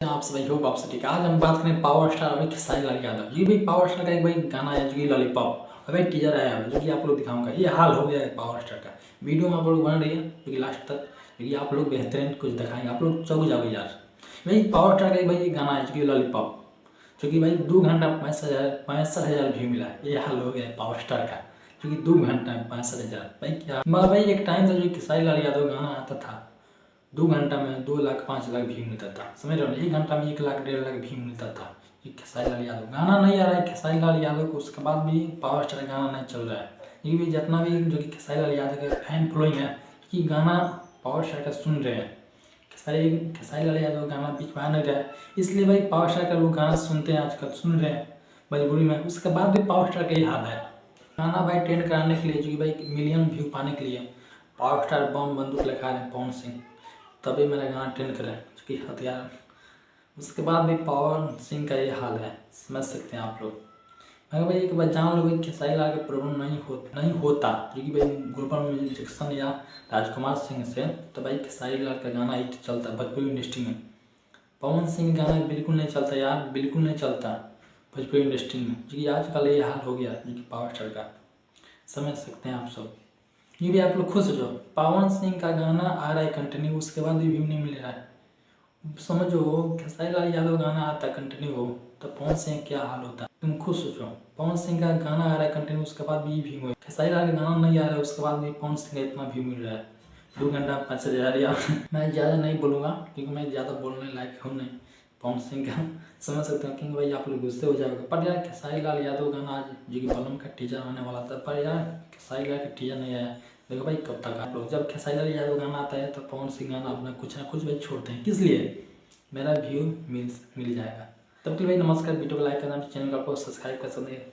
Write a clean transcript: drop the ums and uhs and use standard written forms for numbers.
आप सभी होप आप सब ठीक है। आज हम बात करें पावर स्टार और खेसारी लाल यादव। ये भाई पावर स्टार का एक भाई गाना है जो कि लॉलीपॉप और भाई टीजर आया है जो कि आप लोग दिखाऊंगा। ये हाल हो गया है पावर स्टार का। वीडियो में आप लोग बन रही है जो कि लास्ट तक, क्योंकि आप लोग बेहतरीन कुछ दिखाएंगे, आप लोग चौक जाओगे यार। भाई पावर स्टार का एक भाई ये गाना है जो कि लॉलीपॉप, जो कि भाई 2 घंटा 65,000 व्यू मिला है। ये हाल हो गया है पावर स्टार का, जो कि 2 घंटा में 65,000। भाई क्या भाई, एक टाइम था जो खेसारी लाल यादव गाना आता था 2 घंटा में 2 लाख 5 लाख व्यू मिलता था, समझ रहे हो ना। 1 घंटा में 1 लाख 1.5 लाख व्यू मिलता था। ये खेसारी लाल यादव गाना नहीं आ रहा है खेसारी लाल यादव को, उसके बाद भी पावर स्टार गाना नहीं चल रहा है। ये भी जितना भी जो कि खेसारी लाल यादव के फैन फॉलोइंग है कि गाना पावर स्टार का सुन रहे हैं, खेसारी लाल यादव गाना बीच में आ नहीं रहा है, इसलिए भाई पावर स्टार का लोग गाना सुनते हैं, आजकल सुन रहे हैं मजबूरी में। उसके बाद भी पावर स्टार का ही हाल है। गाना भाई ट्रेंड कराने के लिए, जो कि भाई मिलियन व्यू पाने के लिए पावर स्टार बम बंदूक लगा रहे हैं पवन सिंह, तभी मेरा गाना ट्रेंड करें चूँकि हथियार। उसके बाद भी पवन सिंह का ये हाल है, समझ सकते हैं आप लोग। मगर भाई एक बार जान लो भाई खेसारी लाल का प्रॉब्लम नहीं होता जो कि भाई ग्लोबल म्यूजिक जैक्सन या राजकुमार सिंह से, तो भाई खेसारी लाल का गाना ही चलता भोजपुरी इंडस्ट्री में। पवन सिंह का गाना बिल्कुल नहीं चलता यार, बिल्कुल नहीं चलता भोजपुरी इंडस्ट्री में, जो कि आजकल ये हाल हो गया जो कि पावर स्टार का, समझ सकते हैं आप सब। ये भी आप लोग खुश हो जाओ, पवन सिंह का गाना आ रहा है कंटिन्यू, उसके बाद भी व्यू नहीं मिल रहा है। समझो खेसारी लाल यादव गाना आता कंटिन्यू हो तो पवन सिंह क्या हाल होता है, तुम खुद सोचो। पवन सिंह का गाना आ रहा है कंटिन्यू, उसके बाद भी व्यू है। खेसारी लाल का गाना नहीं आ रहा है, उसके बाद भी पवन सिंह का इतना व्यू मिल रहा है। 2 घंटा 5,000 यार। मैं ज़्यादा नहीं बोलूँगा क्योंकि मैं ज़्यादा बोलने लायक हूँ नहीं पवन सिंह का, समझ सकते हैं क्योंकि भाई आप लोग गुस्से हो जाओगे। पर यार खेसारी लाल यादव गाना आज जो कि बलम का टीजर आने वाला था, पर यार खेसारी लाल का टीजर नहीं आया। देखो भाई कब तक आप लोग, जब खेसारी लाल यादव गाना आता है तो पवन सिंह गाना अपना कुछ ना कुछ भाई छोड़ते हैं, किस लिए मेरा व्यू मिल जाएगा। तब तक भाई नमस्कार, वीडियो को लाइक करना, चैनल को आपको सब्सक्राइब कर सकते हैं।